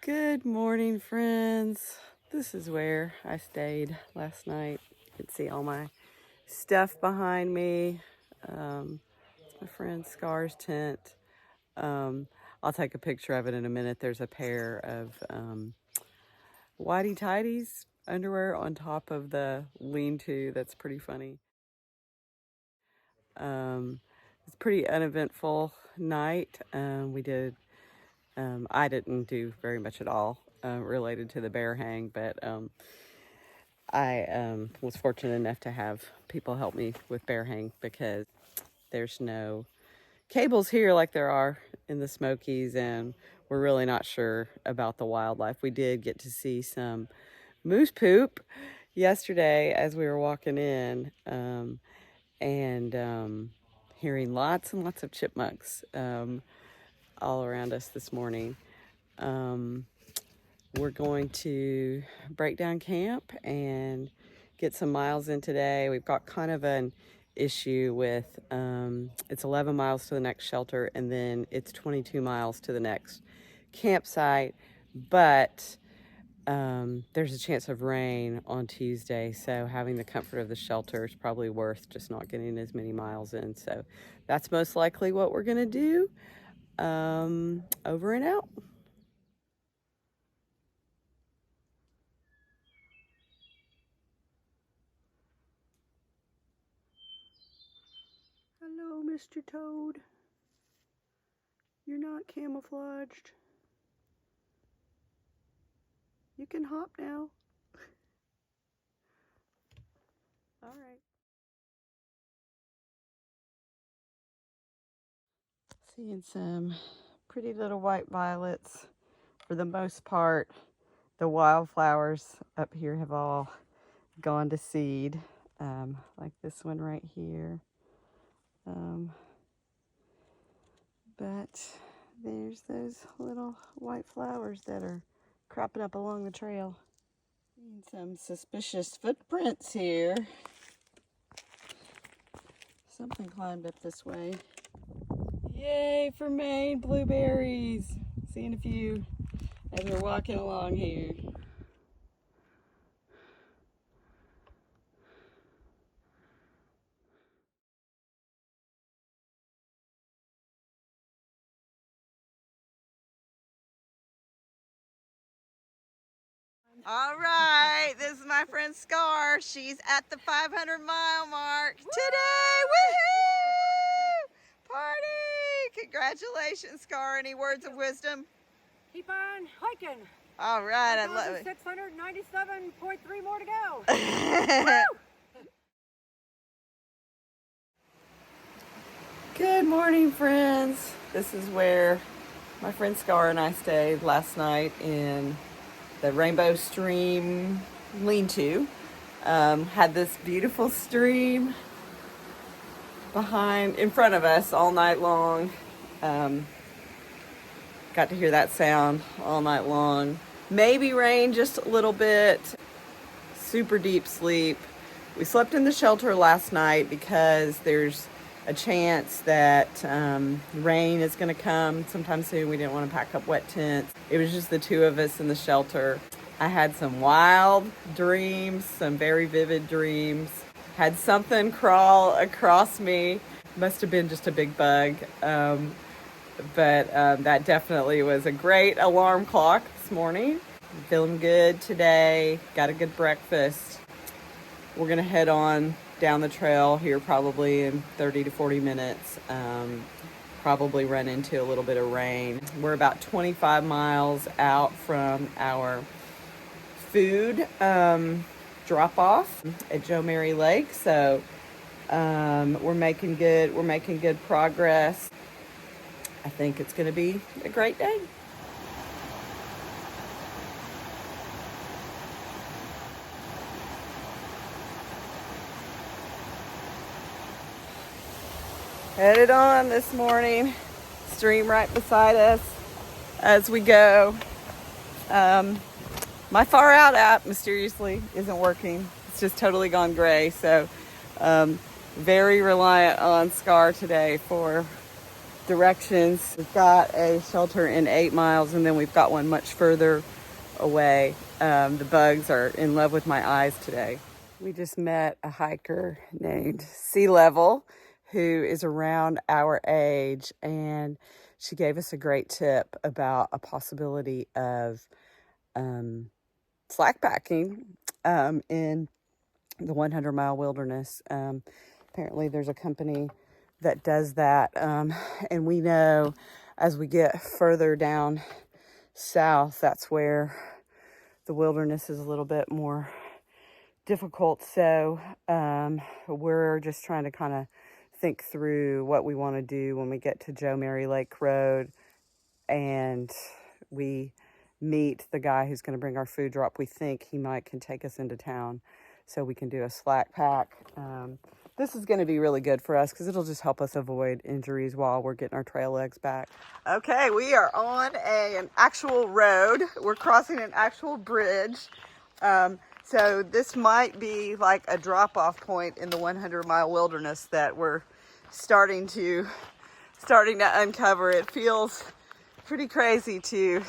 Good morning, friends. This is where I stayed last night. You can see all my stuff behind me. It's my friend Scar's tent. I'll take a picture of it in a minute. There's a pair of whitey tighties underwear on top of the lean-to. That's pretty funny. It's a pretty uneventful night. I didn't do very much at all related to the bear hang, but I was fortunate enough to have people help me with bear hang because there's no cables here like there are in the Smokies, and we're really not sure about the wildlife. We did get to see some moose poop yesterday as we were walking in, and hearing lots and lots of chipmunks all around us this morning. We're going to break down camp and get some miles in today. We've got kind of an issue with it's 11 miles to the next shelter, and then it's 22 miles to the next campsite, but there's a chance of rain on Tuesday, so having the comfort of the shelter is probably worth just not getting as many miles in. So that's most likely what we're gonna do. Over and out. Hello, Mr. Toad. You're not camouflaged. You can hop now. All right. Seeing some pretty little white violets. For the most part, the wildflowers up here have all gone to seed, like this one right here. But there's those little white flowers that are cropping up along the trail. And some suspicious footprints here. Something climbed up this way. Yay for Maine blueberries! Seeing a few as we're walking along here. All right, this is my friend Scar. She's at the 500-mile mark today. Woohoo! Party! Congratulations, Scar. Any words of wisdom? Keep on hiking. All right, I love it. 697.3 more to go. Good morning, friends. This is where my friend Scar and I stayed last night in the Rainbow Stream lean-to. Had this beautiful stream in front of us all night long. Got to hear that sound all night long. Maybe rain just a little bit. Super deep sleep. We slept in the shelter last night because there's a chance that rain is going to come sometime soon. We didn't want to pack up wet tents. It was just the two of us in the shelter. I had some wild dreams, some very vivid dreams. Had something crawl across me. Must have been just a big bug. But that definitely was a great alarm clock this morning. Feeling good today. Got a good breakfast. We're going to head on down the trail here probably in 30 to 40 minutes. Probably run into a little bit of rain. We're about 25 miles out from our food drop off at Joe Mary Lake, so we're making good progress. I think it's going to be a great day. Headed on this morning. Stream right beside us as we go. My Far Out app mysteriously isn't working. It's just totally gone gray. So very reliant on Scar today for directions. We've got a shelter in 8 miles, and then we've got one much further away. The bugs are in love with my eyes today. We just met a hiker named Sea Level who is around our age, and she gave us a great tip about a possibility of slack packing in the 100-mile wilderness. Apparently there's a company that does that, and we know as we get further down south, that's where the wilderness is a little bit more difficult. So we're just trying to kind of think through what we want to do when we get to Joe Mary Lake Road and we meet the guy who's going to bring our food drop. We think he can take us into town so we can do a slack pack. This is going to be really good for us because it'll just help us avoid injuries while we're getting our trail legs back. Okay, we are on an actual road. We're crossing an actual bridge. So this might be like a drop-off point in the 100-mile wilderness that we're starting to uncover. It feels pretty crazy to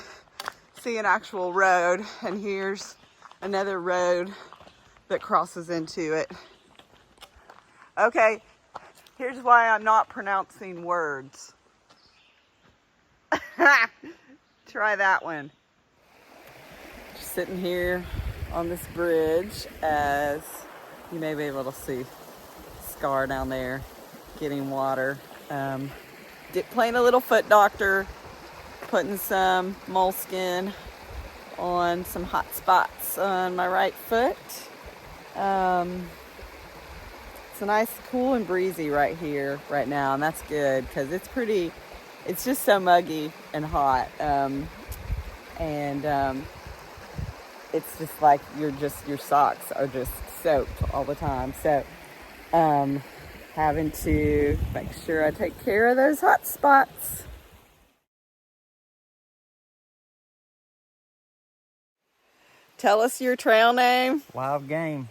see an actual road, and here's another road that crosses into it. Okay, here's why I'm not pronouncing words. Try that one. Just sitting here on this bridge, as you may be able to see Scar down there getting water. Playing a little foot doctor, putting some moleskin on some hot spots on my right foot. It's a nice, cool and breezy right here, right now, and that's good because it's just so muggy and hot. It's just like your socks are just soaked all the time. So having to make sure I take care of those hot spots. Tell us your trail name. Wild Game.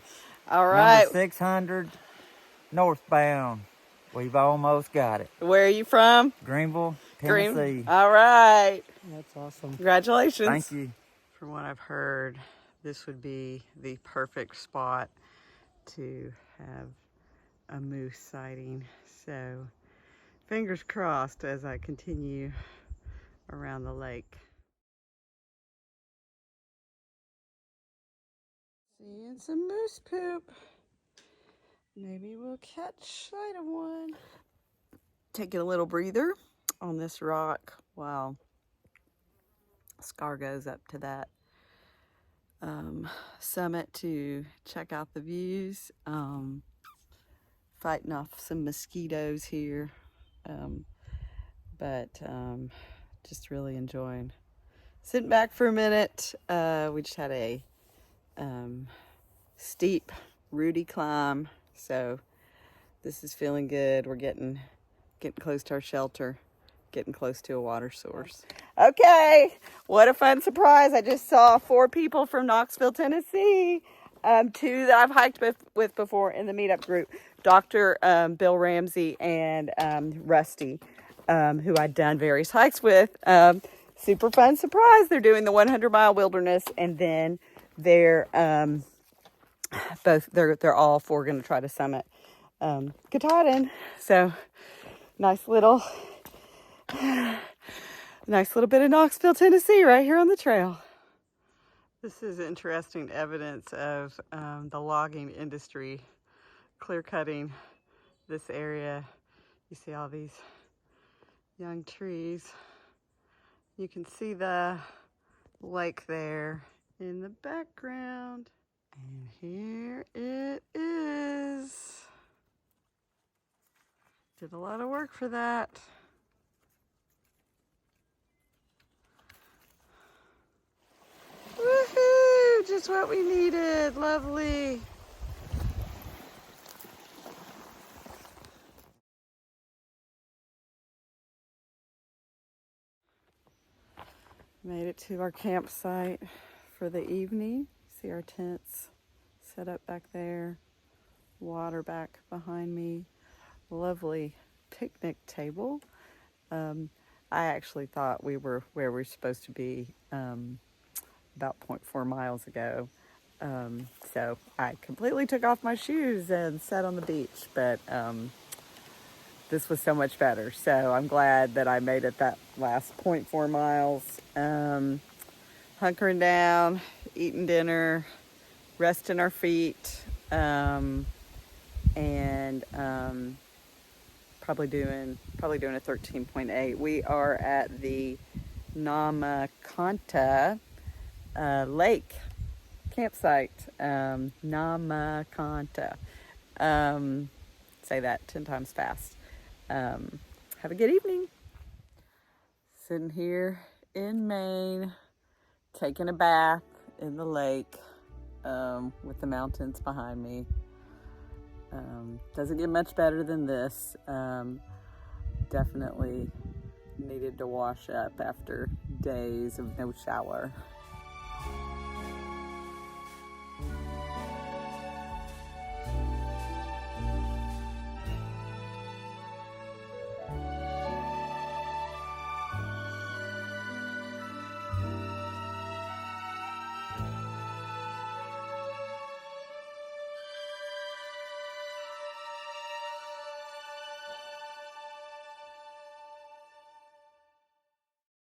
All right. Number 600 northbound. We've almost got it. Where are you from? Greenville, Tennessee. All right. That's awesome. Congratulations. Thank you. From what I've heard, this would be the perfect spot to have a moose sighting. So fingers crossed as I continue around the lake. Seeing some moose poop. Maybe we'll catch sight of one. Taking a little breather on this rock while Scar goes up to that summit to check out the views. Fighting off some mosquitoes here, but just really enjoying sitting back for a minute. We just had a steep, rooty climb, so this is feeling good. We're getting close to our shelter, getting close to a water source. Okay, what a fun surprise. I just saw 4 people from Knoxville, Tennessee. 2 that I've hiked with before in the meetup group, Dr. Bill Ramsey and Rusty, who I'd done various hikes with. Super fun surprise. They're doing the 100-mile wilderness, and then they're all 4 going to try to summit Katahdin. So nice little bit of Knoxville, Tennessee right here on the trail. This is interesting evidence of the logging industry clear-cutting this area. You see all these young trees. You can see the lake there in the background. And here it is. Did a lot of work for that. Woohoo! Just what we needed. Lovely. Made it to our campsite for the evening. See our tents set up back there. Water back behind me. Lovely picnic table. I actually thought we were where we're supposed to be about 0.4 miles ago. So I completely took off my shoes and sat on the beach, but this was so much better. So I'm glad that I made it that last 0.4 miles. Hunkering down, eating dinner, resting our feet, and probably doing a 13.8. We are at the Nahmakanta lake campsite. Nahmakanta. Say that 10 times fast. Have a good evening. Sitting here in Maine, taking a bath in the lake with the mountains behind me. Doesn't get much better than this. Definitely needed to wash up after days of no shower.